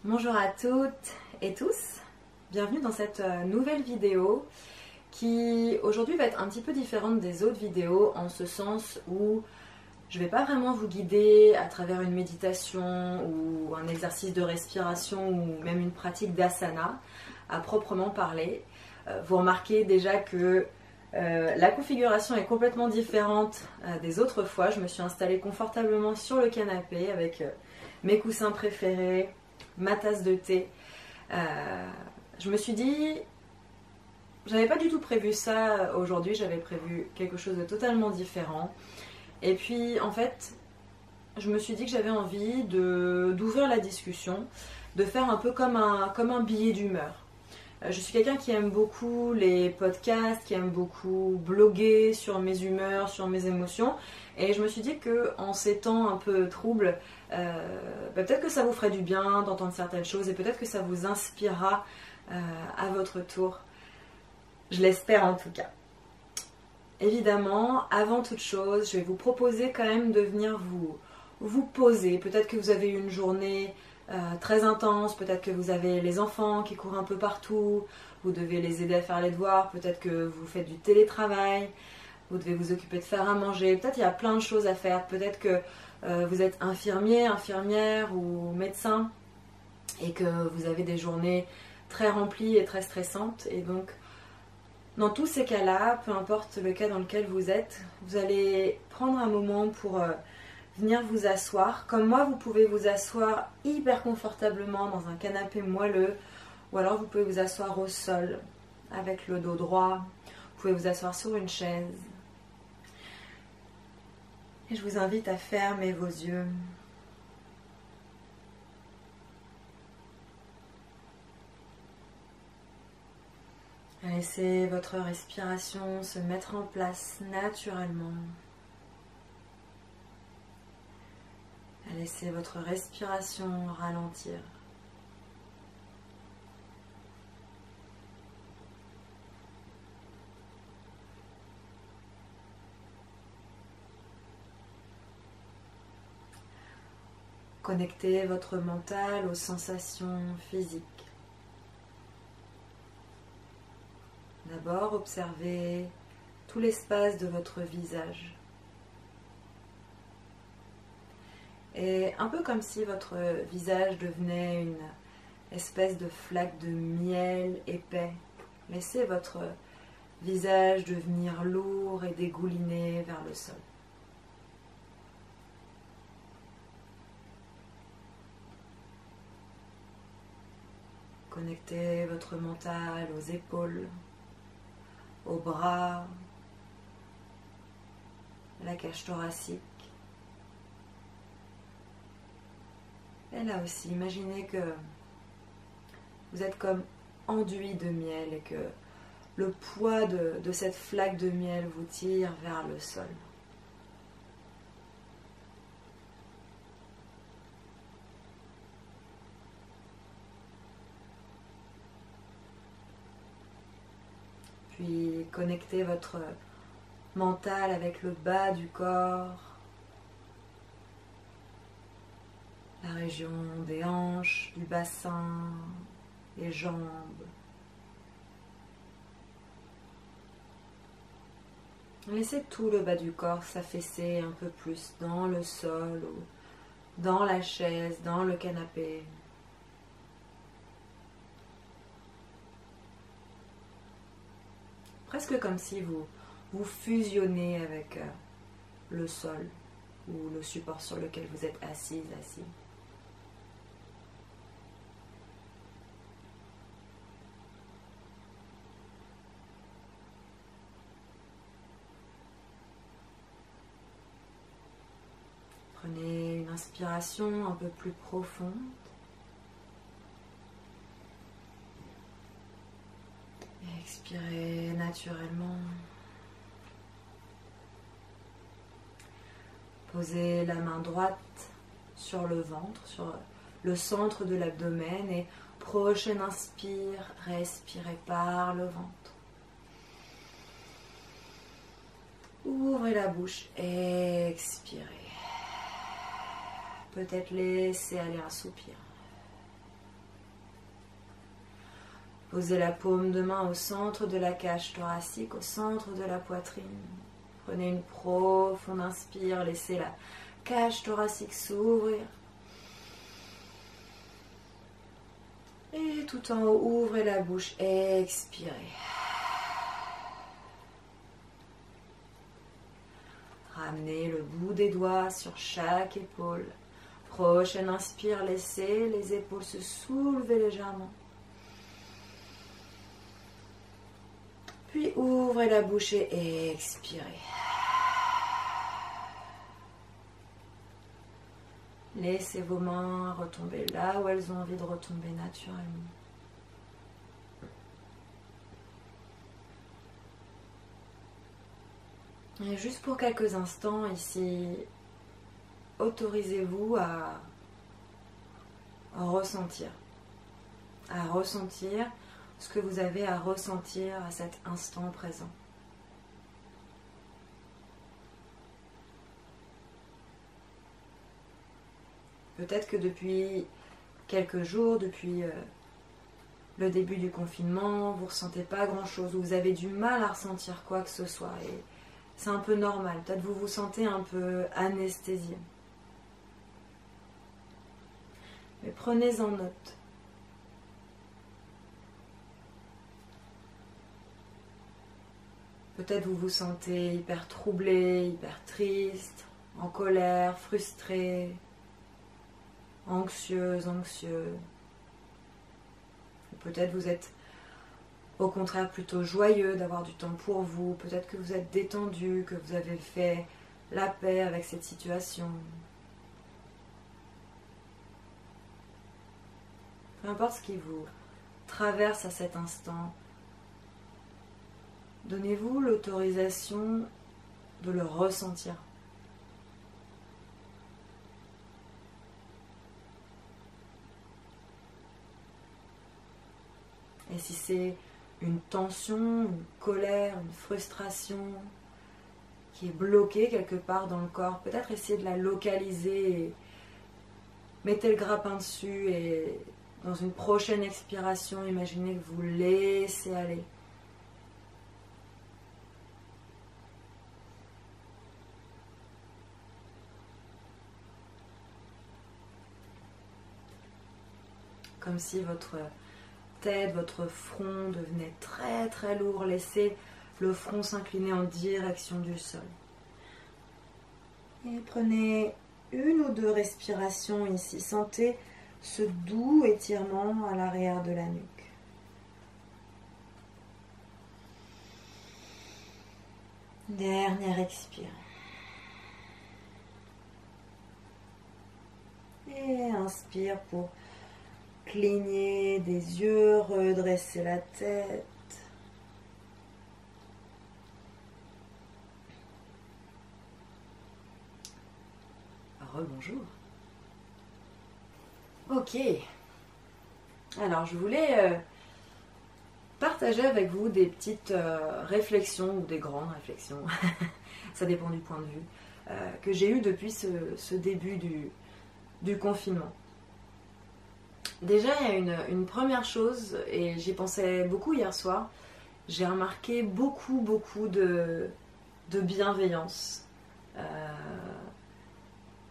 Bonjour à toutes et tous, bienvenue dans cette nouvelle vidéo qui aujourd'hui va être un petit peu différente des autres vidéos en ce sens où je ne vais pas vraiment vous guider à travers une méditation ou un exercice de respiration ou même une pratique d'asana à proprement parler. Vous remarquez déjà que la configuration est complètement différente des autres fois. Je me suis installée confortablement sur le canapé avec mes coussins préférés, ma tasse de thé. Je me suis dit, j'avais pas du tout prévu ça aujourd'hui, j'avais prévu quelque chose de totalement différent. Et puis en fait, je me suis dit que j'avais envie d'ouvrir la discussion, de faire un peu comme un billet d'humeur. Je suis quelqu'un qui aime beaucoup les podcasts, qui aime beaucoup bloguer sur mes humeurs, sur mes émotions. Et je me suis dit qu'en ces temps un peu troubles, peut-être que ça vous ferait du bien d'entendre certaines choses et peut-être que ça vous inspirera à votre tour. Je l'espère en tout cas. Évidemment, avant toute chose, je vais vous proposer quand même de venir vous poser. Peut-être que vous avez eu une journée très intense, peut-être que vous avez les enfants qui courent un peu partout, vous devez les aider à faire les devoirs, peut-être que vous faites du télétravail, vous devez vous occuper de faire à manger, peut-être il y a plein de choses à faire, peut-être que vous êtes infirmier, infirmière ou médecin et que vous avez des journées très remplies et très stressantes et donc dans tous ces cas-là, peu importe le cas dans lequel vous êtes, vous allez prendre un moment pour venir vous asseoir. Comme moi, vous pouvez vous asseoir hyper confortablement dans un canapé moelleux ou alors vous pouvez vous asseoir au sol avec le dos droit. Vous pouvez vous asseoir sur une chaise. Et je vous invite à fermer vos yeux. Laissez votre respiration se mettre en place naturellement. Laissez votre respiration ralentir. Connectez votre mental aux sensations physiques. D'abord, observez tout l'espace de votre visage. Et un peu comme si votre visage devenait une espèce de flaque de miel épais. Laissez votre visage devenir lourd et dégouliné vers le sol. Connectez votre mental aux épaules, aux bras, à la cage thoracique. Et là aussi, imaginez que vous êtes comme enduit de miel et que le poids de cette flaque de miel vous tire vers le sol. Puis connectez votre mental avec le bas du corps, la région des hanches, du bassin, les jambes. Laissez tout le bas du corps s'affaisser un peu plus dans le sol ou dans la chaise, dans le canapé. Presque comme si vous fusionnez avec le sol ou le support sur lequel vous êtes assise, assis. Prenez une inspiration un peu plus profonde. Et expirez naturellement. Posez la main droite sur le ventre, sur le centre de l'abdomen et prochaine inspire, respirez par le ventre. Ouvrez la bouche, expirez. Peut-être laissez aller un soupir. Posez la paume de main au centre de la cage thoracique, au centre de la poitrine. Prenez une profonde inspire, laissez la cage thoracique s'ouvrir. Et tout en haut, ouvrez la bouche, expirez. Ramenez le bout des doigts sur chaque épaule. Prochaine inspire, laissez les épaules se soulever légèrement. Puis ouvrez la bouche et expirez. Laissez vos mains retomber là où elles ont envie de retomber naturellement. Et juste pour quelques instants ici, autorisez-vous à ressentir ce que vous avez à ressentir à cet instant présent. Peut-être que depuis quelques jours, depuis le début du confinement, vous ne ressentez pas grand-chose, ou vous avez du mal à ressentir quoi que ce soit. Et c'est un peu normal, peut-être vous vous sentez un peu anesthésié. Mais prenez-en note. Peut-être vous vous sentez hyper troublé, hyper triste, en colère, frustré, anxieuse, anxieux. Peut-être vous êtes au contraire plutôt joyeux d'avoir du temps pour vous. Peut-être que vous êtes détendu, que vous avez fait la paix avec cette situation. Peu importe ce qui vous traverse à cet instant, donnez-vous l'autorisation de le ressentir. Et si c'est une tension, une colère, une frustration qui est bloquée quelque part dans le corps, peut-être essayer de la localiser et mettez le grappin dessus et dans une prochaine expiration, imaginez que vous laissez aller. Comme si votre tête, votre front devenait très très lourd. Laissez le front s'incliner en direction du sol. Et prenez une ou deux respirations ici. Sentez ce doux étirement à l'arrière de la nuque. Dernière expire. Et inspire pour cligner des yeux, redresser la tête. Rebonjour. Ok. Alors je voulais partager avec vous des petites réflexions ou des grandes réflexions, ça dépend du point de vue, que j'ai eu depuis ce début du confinement. Déjà, il y a une première chose, et j'y pensais beaucoup hier soir, j'ai remarqué beaucoup de bienveillance.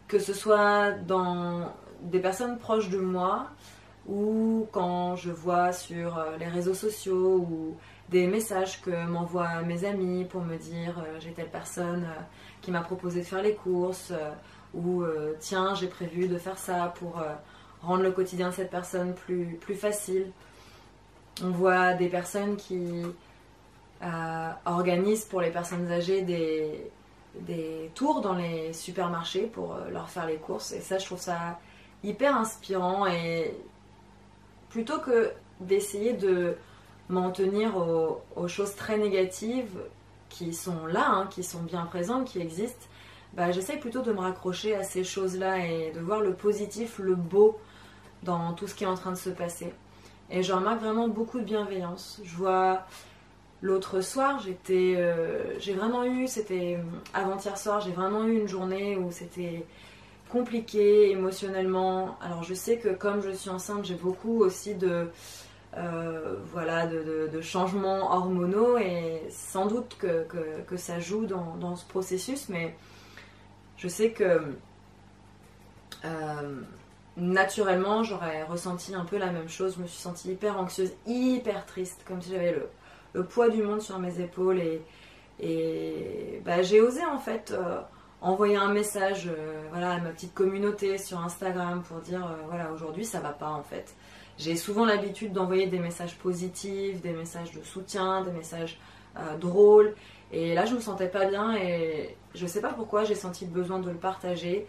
Que ce soit dans des personnes proches de moi, ou quand je vois sur les réseaux sociaux, ou des messages que m'envoient mes amis pour me dire j'ai telle personne qui m'a proposé de faire les courses, ou tiens j'ai prévu de faire ça pour rendre le quotidien de cette personne plus facile. On voit des personnes qui organisent pour les personnes âgées des tours dans les supermarchés pour leur faire les courses. Et ça, je trouve ça hyper inspirant. Et plutôt que d'essayer de m'en tenir aux choses très négatives qui sont là, hein, qui sont bien présentes, qui existent, bah, j'essaye plutôt de me raccrocher à ces choses-là et de voir le positif, le beau dans tout ce qui est en train de se passer. Et je remarque vraiment beaucoup de bienveillance. Je vois l'autre soir, j'ai vraiment eu, c'était avant-hier soir, j'ai vraiment eu une journée où c'était compliqué émotionnellement. Alors je sais que comme je suis enceinte, j'ai beaucoup aussi de voilà, de changements hormonaux, et sans doute que ça joue dans ce processus, mais je sais que naturellement j'aurais ressenti un peu la même chose. Je me suis sentie hyper anxieuse, hyper triste, comme si j'avais le poids du monde sur mes épaules, et bah, j'ai osé en fait envoyer un message voilà, à ma petite communauté sur Instagram pour dire voilà, aujourd'hui ça va pas en fait. J'ai souvent l'habitude d'envoyer des messages positifs, des messages de soutien, des messages drôles, et là je me sentais pas bien et je sais pas pourquoi j'ai senti le besoin de le partager,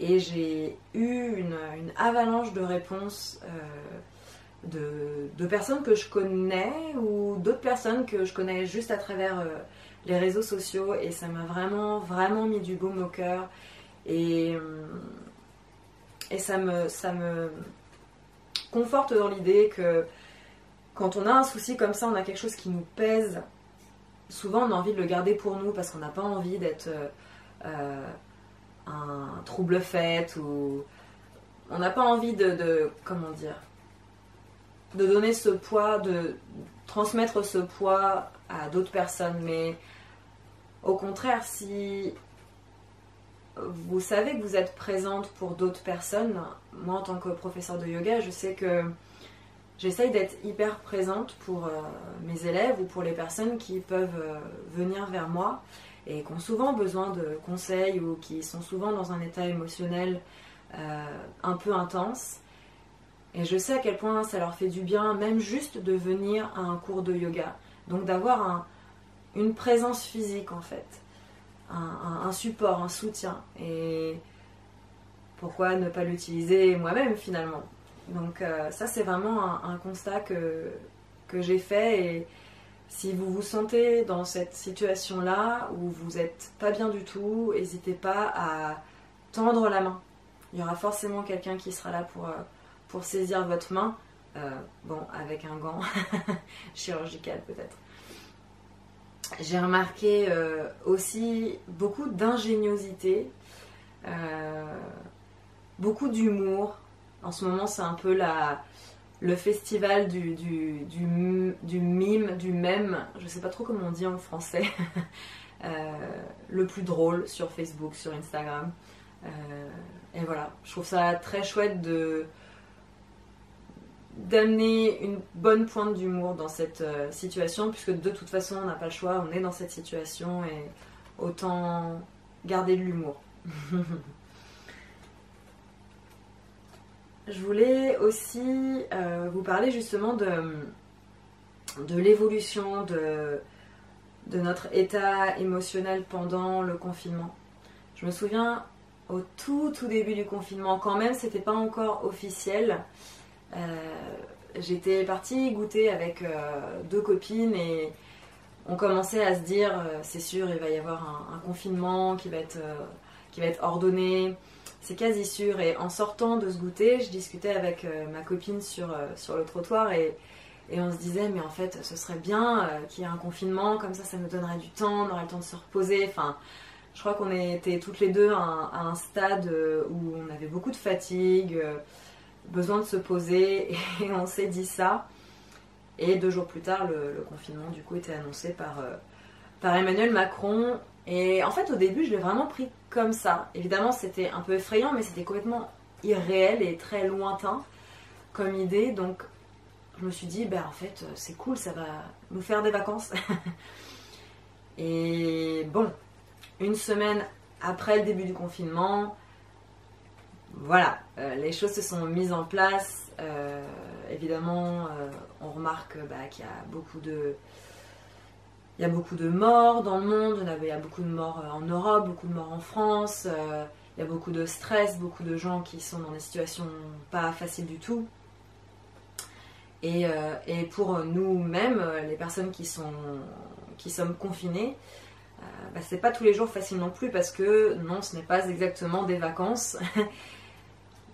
et j'ai eu une avalanche de réponses de personnes que je connais ou d'autres personnes que je connais juste à travers les réseaux sociaux, et ça m'a vraiment vraiment mis du baume au cœur, et ça me conforte dans l'idée que quand on a un souci comme ça, on a quelque chose qui nous pèse, souvent on a envie de le garder pour nous parce qu'on n'a pas envie d'être un trouble-fête, ou on n'a pas envie comment dire, de donner ce poids, de transmettre ce poids à d'autres personnes. Mais au contraire, si vous savez que vous êtes présente pour d'autres personnes, moi en tant que professeur de yoga, je sais que j'essaye d'être hyper présente pour mes élèves ou pour les personnes qui peuvent venir vers moi et qui ont souvent besoin de conseils ou qui sont souvent dans un état émotionnel un peu intense. Et je sais à quel point ça leur fait du bien, même juste de venir à un cours de yoga. Donc d'avoir une présence physique en fait, un support, un soutien. Et pourquoi ne pas l'utiliser moi-même finalement? Donc ça c'est vraiment un constat que j'ai fait, et si vous vous sentez dans cette situation-là où vous n'êtes pas bien du tout, n'hésitez pas à tendre la main. Il y aura forcément quelqu'un qui sera là pour saisir votre main, bon, avec un gant chirurgical peut-être. J'ai remarqué aussi beaucoup d'ingéniosité, beaucoup d'humour. En ce moment, c'est un peu le festival du mime, du mème, je sais pas trop comment on dit en français, le plus drôle sur Facebook, sur Instagram. Et voilà, je trouve ça très chouette d'amener une bonne pointe d'humour dans cette situation, puisque de toute façon on n'a pas le choix, on est dans cette situation, et autant garder de l'humour. Je voulais aussi vous parler justement de l'évolution de notre état émotionnel pendant le confinement. Je me souviens au tout début du confinement, quand même c'était pas encore officiel, j'étais partie goûter avec deux copines, et on commençait à se dire c'est sûr il va y avoir un confinement qui va être ordonné, c'est quasi sûr. Et en sortant de ce goûter, je discutais avec ma copine sur le trottoir, et on se disait mais en fait ce serait bien qu'il y ait un confinement, comme ça nous donnerait du temps, on aurait le temps de se reposer. Enfin, je crois qu'on était toutes les deux à un stade où on avait beaucoup de fatigue, besoin de se poser, et on s'est dit ça. Et 2 jours plus tard, le confinement du coup était annoncé par Emmanuel Macron. Et en fait au début je l'ai vraiment pris comme ça. Évidemment c'était un peu effrayant, mais c'était complètement irréel et très lointain comme idée. Donc je me suis dit ben en fait c'est cool, ça va nous faire des vacances. Et bon, une semaine après le début du confinement, voilà, les choses se sont mises en place. Évidemment on remarque qu'il y a beaucoup de morts dans le monde, il y a beaucoup de morts en Europe, beaucoup de morts en France, il y a beaucoup de stress, beaucoup de gens qui sont dans des situations pas faciles du tout. Et pour nous-mêmes, les personnes qui sommes confinées, c'est pas tous les jours facile non plus, parce que non, ce n'est pas exactement des vacances,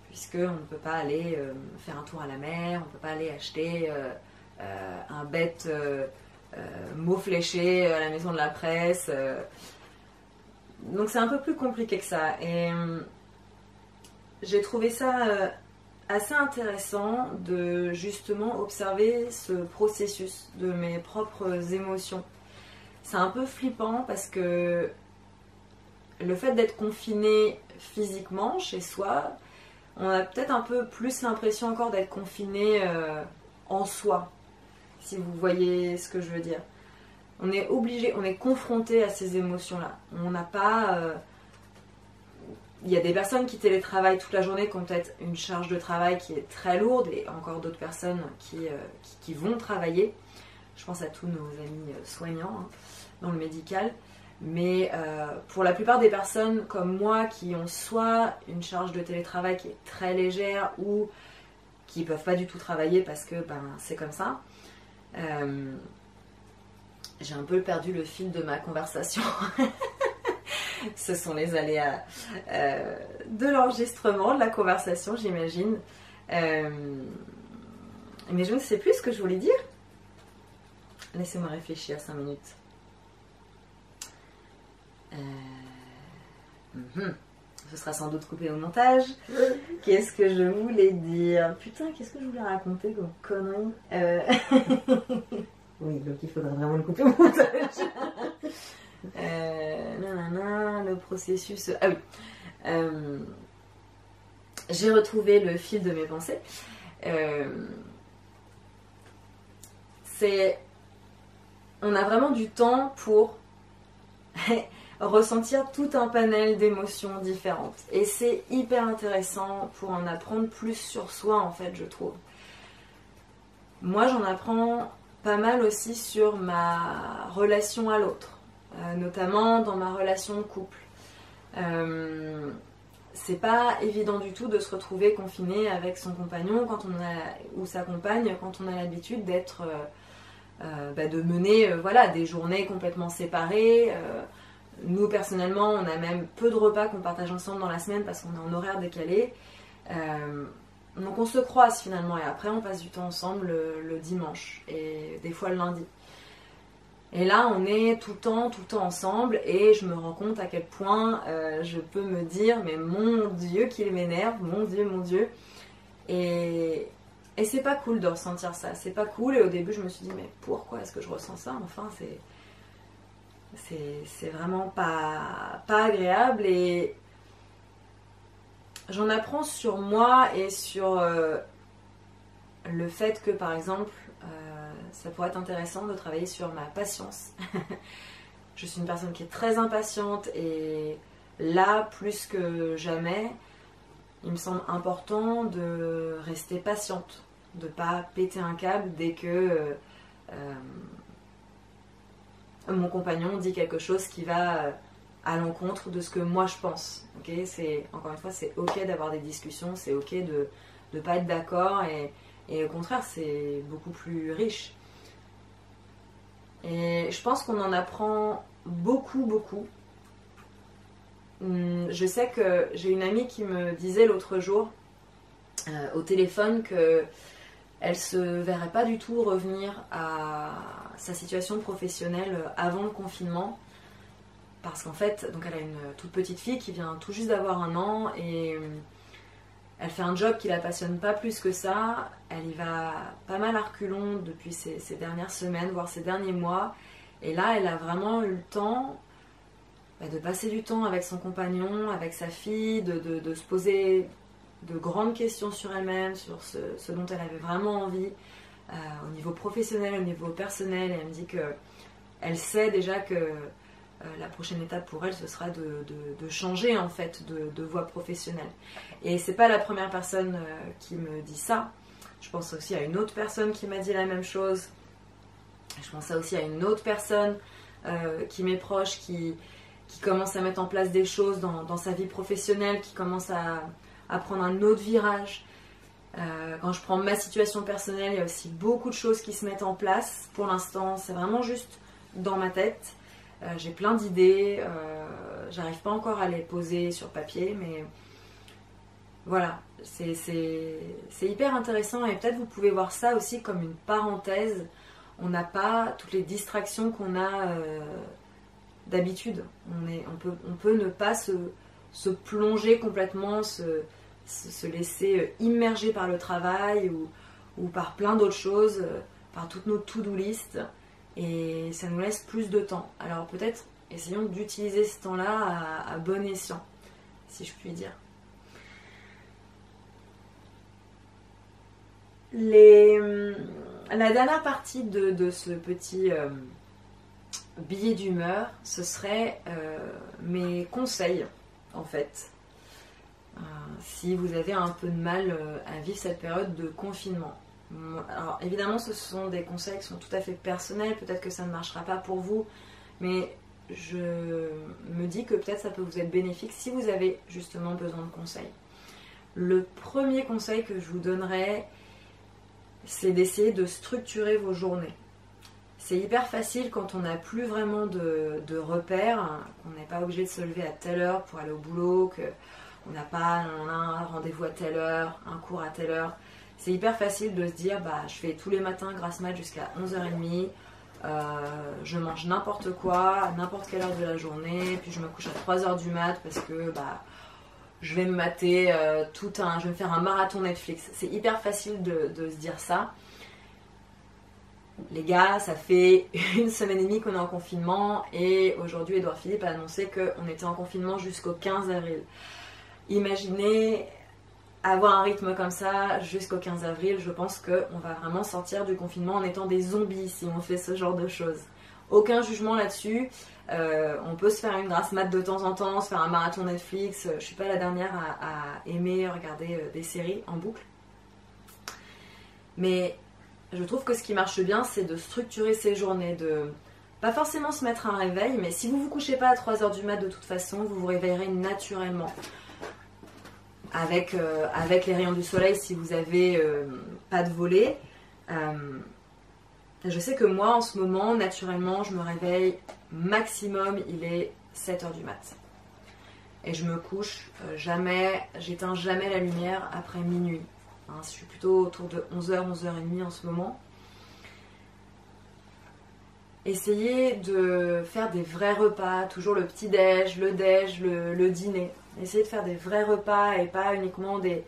puisqu'on ne peut pas aller faire un tour à la mer, on ne peut pas aller acheter un bête mot fléché à la maison de la presse. Donc c'est un peu plus compliqué que ça. Et j'ai trouvé ça assez intéressant de justement observer ce processus de mes propres émotions. C'est un peu flippant parce que le fait d'être confiné physiquement chez soi, on a peut-être un peu plus l'impression encore d'être confiné en soi, si vous voyez ce que je veux dire. On est obligé, on est confronté à ces émotions-là. On n'a pas... Il y a des personnes qui télétravaillent toute la journée, qui ont peut-être une charge de travail qui est très lourde, et encore d'autres personnes qui vont travailler. Je pense à tous nos amis soignants hein, dans le médical. Mais pour la plupart des personnes comme moi qui ont soit une charge de télétravail qui est très légère ou qui ne peuvent pas du tout travailler parce que c'est comme ça, j'ai un peu perdu le fil de ma conversation. Ce sont les aléas de l'enregistrement, de la conversation, j'imagine. Mais je ne sais plus ce que je voulais dire. Laissez-moi réfléchir 5 minutes. Ce sera sans doute coupé au montage. Qu'est-ce que je voulais dire? Putain, qu'est-ce que je voulais raconter comme connerie? Oui, donc il faudra vraiment le couper au montage. Le processus... Ah oui. J'ai retrouvé le fil de mes pensées. On a vraiment du temps pour ressentir tout un panel d'émotions différentes. Et c'est hyper intéressant pour en apprendre plus sur soi, en fait, je trouve. Moi, j'en apprends pas mal aussi sur ma relation à l'autre, notamment dans ma relation de couple. C'est pas évident du tout de se retrouver confiné avec son compagnon ou sa compagne quand on a l'habitude d'être... de mener des journées complètement séparées. Nous personnellement on a même peu de repas qu'on partage ensemble dans la semaine parce qu'on est en horaire décalé. Donc on se croise finalement et après on passe du temps ensemble le dimanche et des fois le lundi. Et là on est tout le temps ensemble et je me rends compte à quel point je peux me dire mais mon Dieu qu'il m'énerve, mon Dieu. Et c'est pas cool de ressentir ça, c'est pas cool. Et au début je me suis dit mais pourquoi est-ce que je ressens ça? Enfin c'est vraiment pas agréable. Et j'en apprends sur moi et sur le fait que par exemple ça pourrait être intéressant de travailler sur ma patience. Je suis une personne qui est très impatiente et là plus que jamais il me semble important de rester patiente, de ne pas péter un câble dès que mon compagnon dit quelque chose qui va à l'encontre de ce que moi je pense. Okay, encore une fois, c'est ok d'avoir des discussions, c'est ok de ne pas être d'accord et au contraire, c'est beaucoup plus riche. Et je pense qu'on en apprend beaucoup. Je sais que j'ai une amie qui me disait l'autre jour au téléphone que elle se verrait pas du tout revenir à sa situation professionnelle avant le confinement parce qu'en fait, donc elle a une toute petite fille qui vient tout juste d'avoir 1 an et elle fait un job qui la passionne pas plus que ça. Elle y va pas mal à reculons depuis ces dernières semaines, voire ces derniers mois. Et là, elle a vraiment eu le temps de passer du temps avec son compagnon, avec sa fille, de se poser de grandes questions sur elle-même, sur ce dont elle avait vraiment envie, au niveau professionnel, au niveau personnel. Et elle me dit qu'elle sait déjà que la prochaine étape pour elle, ce sera de changer en fait de voie professionnelle. Et c'est pas la première personne qui me dit ça. Je pense aussi à une autre personne qui m'a dit la même chose. Je pense aussi à une autre personne qui m'est proche, qui commence à mettre en place des choses dans sa vie professionnelle, qui commence à prendre un autre virage. Quand je prends ma situation personnelle, il y a aussi beaucoup de choses qui se mettent en place. Pour l'instant, c'est vraiment juste dans ma tête. J'ai plein d'idées, j'arrive pas encore à les poser sur papier, mais voilà, c'est hyper intéressant et peut-être vous pouvez voir ça aussi comme une parenthèse. On n'a pas toutes les distractions qu'on a d'habitude. On peut ne pas se plonger complètement, se se laisser immerger par le travail ou par plein d'autres choses, par toutes nos to-do list, et ça nous laisse plus de temps. Alors peut-être essayons d'utiliser ce temps-là à bon escient, si je puis dire. La dernière partie de ce petit billet d'humeur, ce serait mes conseils, en fait. Si vous avez un peu de mal à vivre cette période de confinement. Alors évidemment, ce sont des conseils qui sont tout à fait personnels, peut-être que ça ne marchera pas pour vous, mais je me dis que peut-être ça peut vous être bénéfique si vous avez justement besoin de conseils. Le premier conseil que je vous donnerais, c'est d'essayer de structurer vos journées. C'est hyper facile quand on n'a plus vraiment de repères, qu'on n'est pas obligé de se lever à telle heure pour aller au boulot, qu'on n'a pas un rendez-vous à telle heure, un cours à telle heure. C'est hyper facile de se dire, je fais tous les matins grasse mat jusqu'à 11h30, je mange n'importe quoi, à n'importe quelle heure de la journée, puis je me couche à 3h du mat parce que je vais me mater je vais me faire un marathon Netflix. C'est hyper facile de se dire ça. Les gars, ça fait 1 semaine et demie qu'on est en confinement et aujourd'hui Édouard Philippe a annoncé qu'on était en confinement jusqu'au 15 avril. Imaginez avoir un rythme comme ça jusqu'au 15 avril, je pense qu'on va vraiment sortir du confinement en étant des zombies si on fait ce genre de choses. Aucun jugement là-dessus, on peut se faire une grasse mat de temps en temps, se faire un marathon Netflix, je suis pas la dernière à aimer regarder des séries en boucle. Mais je trouve que ce qui marche bien, c'est de structurer ses journées, de pas forcément se mettre un réveil, mais si vous vous couchez pas à 3h du mat de toute façon, vous vous réveillerez naturellement. Avec les rayons du soleil si vous n'avez pas de volet. Je sais que moi en ce moment, naturellement, je me réveille maximum, il est 7h du mat. Et je me couche j'éteins jamais la lumière après minuit. Je suis plutôt autour de 11h, 11h30 en ce moment. Essayez de faire des vrais repas, toujours le petit-déj, le déj, le dîner. Essayez de faire des vrais repas et pas uniquement des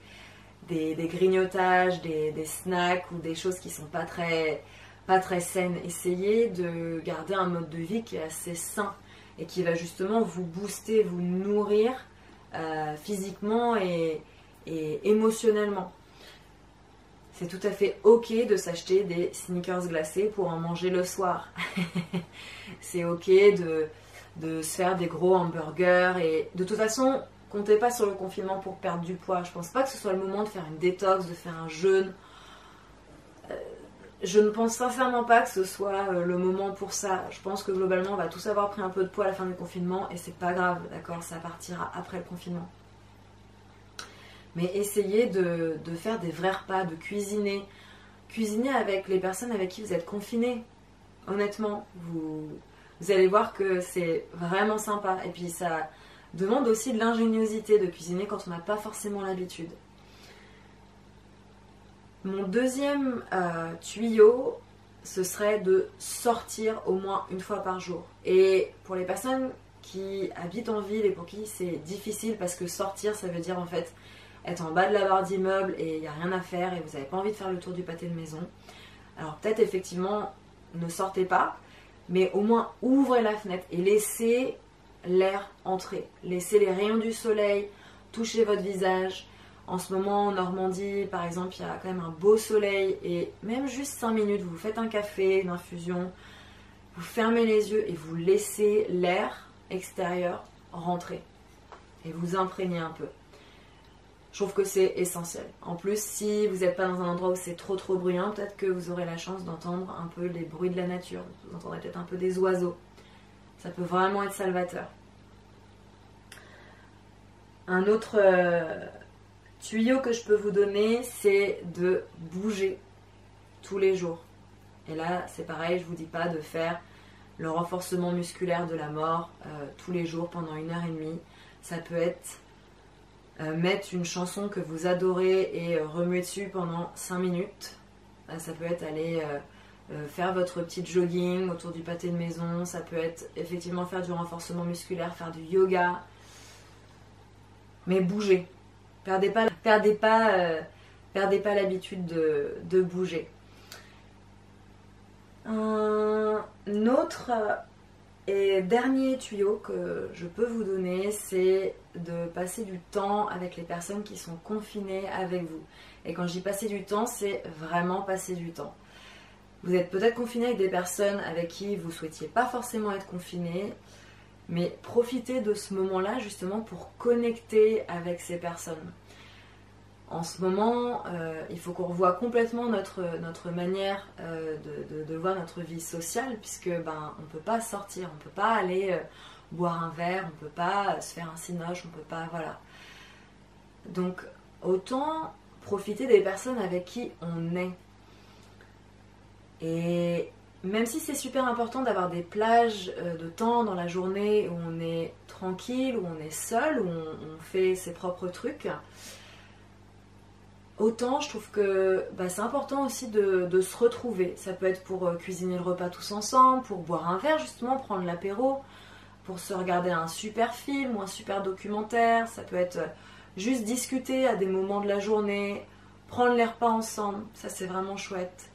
grignotages, des snacks ou des choses qui sont pas très saines. Essayez de garder un mode de vie qui est assez sain et qui va justement vous booster, vous nourrir physiquement et émotionnellement. C'est tout à fait ok de s'acheter des sneakers glacés pour en manger le soir. C'est ok de se faire des gros hamburgers et de toute façon, comptez pas sur le confinement pour perdre du poids. Je pense pas que ce soit le moment de faire une détox, de faire un jeûne. Je ne pense sincèrement pas que ce soit le moment pour ça. Je pense que globalement, on va tous avoir pris un peu de poids à la fin du confinement et c'est pas grave, d'accord, ça partira après le confinement. Mais essayez de faire des vrais repas, de cuisiner. Cuisiner avec les personnes avec qui vous êtes confinés. Honnêtement, vous allez voir que c'est vraiment sympa. Et puis ça demande aussi de l'ingéniosité de cuisiner quand on n'a pas forcément l'habitude. Mon deuxième tuyau, ce serait de sortir au moins une fois par jour. Et pour les personnes qui habitent en ville et pour qui c'est difficile parce que sortir, ça veut dire en fait être en bas de la barre d'immeuble et il n'y a rien à faire et vous n'avez pas envie de faire le tour du pâté de maison. Alors peut-être effectivement, ne sortez pas, mais au moins ouvrez la fenêtre et laissez l'air entrer. Laissez les rayons du soleil toucher votre visage. En ce moment, en Normandie, par exemple, il y a quand même un beau soleil et même juste 5 minutes, vous faites un café, une infusion, vous fermez les yeux et vous laissez l'air extérieur rentrer et vous imprégner un peu. Je trouve que c'est essentiel. En plus, si vous n'êtes pas dans un endroit où c'est trop bruyant, peut-être que vous aurez la chance d'entendre un peu les bruits de la nature. Vous entendrez peut-être un peu des oiseaux. Ça peut vraiment être salvateur. Un autre tuyau que je peux vous donner, c'est de bouger tous les jours. Et là, c'est pareil, je ne vous dis pas de faire le renforcement musculaire de la mort tous les jours pendant 1h30. Ça peut être mettre une chanson que vous adorez et remuer dessus pendant 5 minutes. Ça peut être aller faire votre petit jogging autour du pâté de maison. Ça peut être effectivement faire du renforcement musculaire, faire du yoga. Mais bougez. perdez pas l'habitude de bouger. Un autre et dernier tuyau que je peux vous donner, c'est de passer du temps avec les personnes qui sont confinées avec vous. Et quand je dis passer du temps, c'est vraiment passer du temps. Vous êtes peut-être confiné avec des personnes avec qui vous ne souhaitiez pas forcément être confiné, mais profitez de ce moment-là justement pour connecter avec ces personnes. En ce moment, il faut qu'on revoie complètement notre manière de voir notre vie sociale, puisque on ne peut pas sortir, on ne peut pas aller boire un verre, on ne peut pas se faire un cinoche, on ne peut pas, voilà. Donc autant profiter des personnes avec qui on est. Et même si c'est super important d'avoir des plages de temps dans la journée où on est tranquille, où on est seul, où on fait ses propres trucs, autant je trouve que c'est important aussi de se retrouver. Ça peut être pour cuisiner le repas tous ensemble, pour boire un verre justement, prendre l'apéro, pour se regarder un super film ou un super documentaire. Ça peut être juste discuter à des moments de la journée, prendre les repas ensemble. Ça c'est vraiment chouette.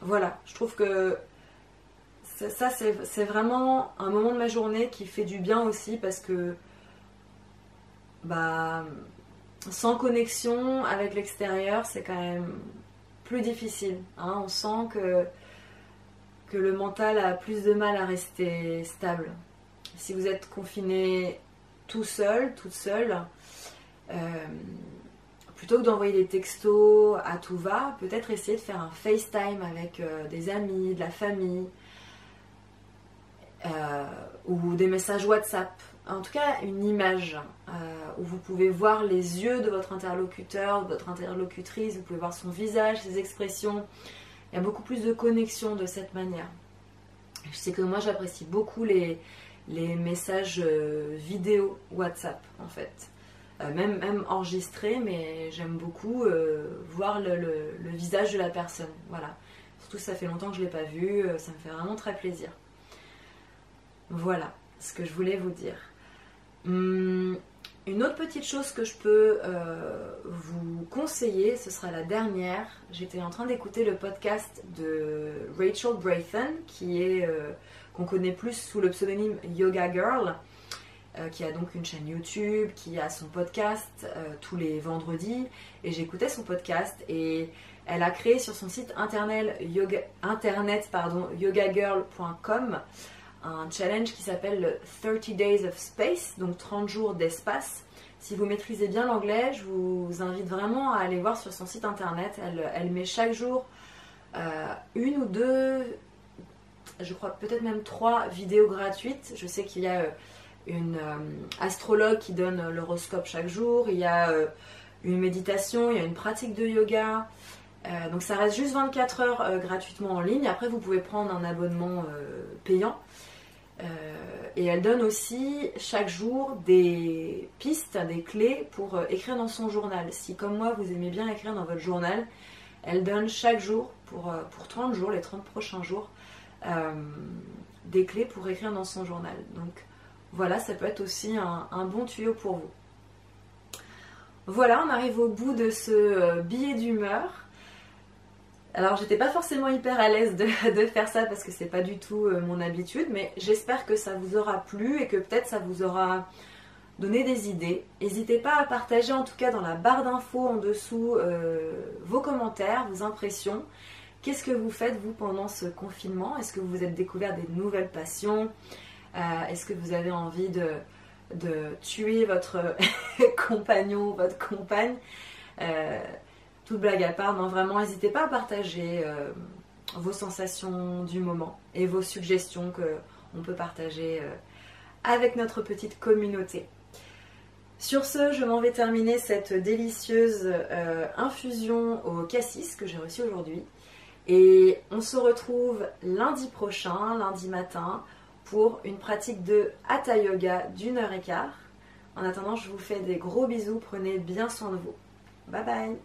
Voilà, je trouve que ça c'est vraiment un moment de ma journée qui fait du bien aussi, parce que sans connexion avec l'extérieur, c'est quand même plus difficile. Hein. On sent que le mental a plus de mal à rester stable. Si vous êtes confiné tout seul, toute seule, plutôt que d'envoyer des textos à tout va, peut-être essayer de faire un FaceTime avec des amis, de la famille, ou des messages WhatsApp. En tout cas, une image où vous pouvez voir les yeux de votre interlocuteur, de votre interlocutrice, vous pouvez voir son visage, ses expressions. Il y a beaucoup plus de connexion de cette manière. Je sais que moi, j'apprécie beaucoup les messages vidéo WhatsApp, en fait. Même enregistrés, mais j'aime beaucoup voir le visage de la personne. Voilà. Surtout, ça fait longtemps que je ne l'ai pas vu, ça me fait vraiment très plaisir. Voilà ce que je voulais vous dire. Une autre petite chose que je peux vous conseiller, ce sera la dernière. J'étais en train d'écouter le podcast de Rachel Brayton, qu'on connaît plus sous le pseudonyme Yoga Girl, qui a donc une chaîne YouTube, qui a son podcast tous les vendredis. Et j'écoutais son podcast et elle a créé sur son site internet yogagirl.com un challenge qui s'appelle le 30 Days of Space, donc 30 jours d'espace. Si vous maîtrisez bien l'anglais, je vous invite vraiment à aller voir sur son site internet. Elle met chaque jour une ou deux, je crois peut-être même 3 vidéos gratuites. Je sais qu'il y a une astrologue qui donne l'horoscope chaque jour, il y a une méditation, il y a une pratique de yoga. Donc ça reste juste 24 heures gratuitement en ligne. Après vous pouvez prendre un abonnement payant. Et elle donne aussi chaque jour des pistes, des clés pour écrire dans son journal. Si comme moi vous aimez bien écrire dans votre journal, elle donne chaque jour pour 30 jours, les 30 prochains jours, des clés pour écrire dans son journal. Donc voilà, ça peut être aussi un bon tuyau pour vous. Voilà, on arrive au bout de ce billet d'humeur. Alors j'étais pas forcément hyper à l'aise de faire ça parce que c'est pas du tout mon habitude, mais j'espère que ça vous aura plu et que peut-être ça vous aura donné des idées. N'hésitez pas à partager en tout cas dans la barre d'infos en dessous vos commentaires, vos impressions. Qu'est-ce que vous faites vous pendant ce confinement? Est-ce que vous vous êtes découvert des nouvelles passions? Est-ce que vous avez envie de tuer votre compagnon, votre compagne? Toute blague à part, non vraiment, n'hésitez pas à partager vos sensations du moment et vos suggestions qu'on peut partager avec notre petite communauté. Sur ce, je m'en vais terminer cette délicieuse infusion au cassis que j'ai reçue aujourd'hui. Et on se retrouve lundi prochain, lundi matin, pour une pratique de Hatha Yoga d'1h15. En attendant, je vous fais des gros bisous, prenez bien soin de vous. Bye bye!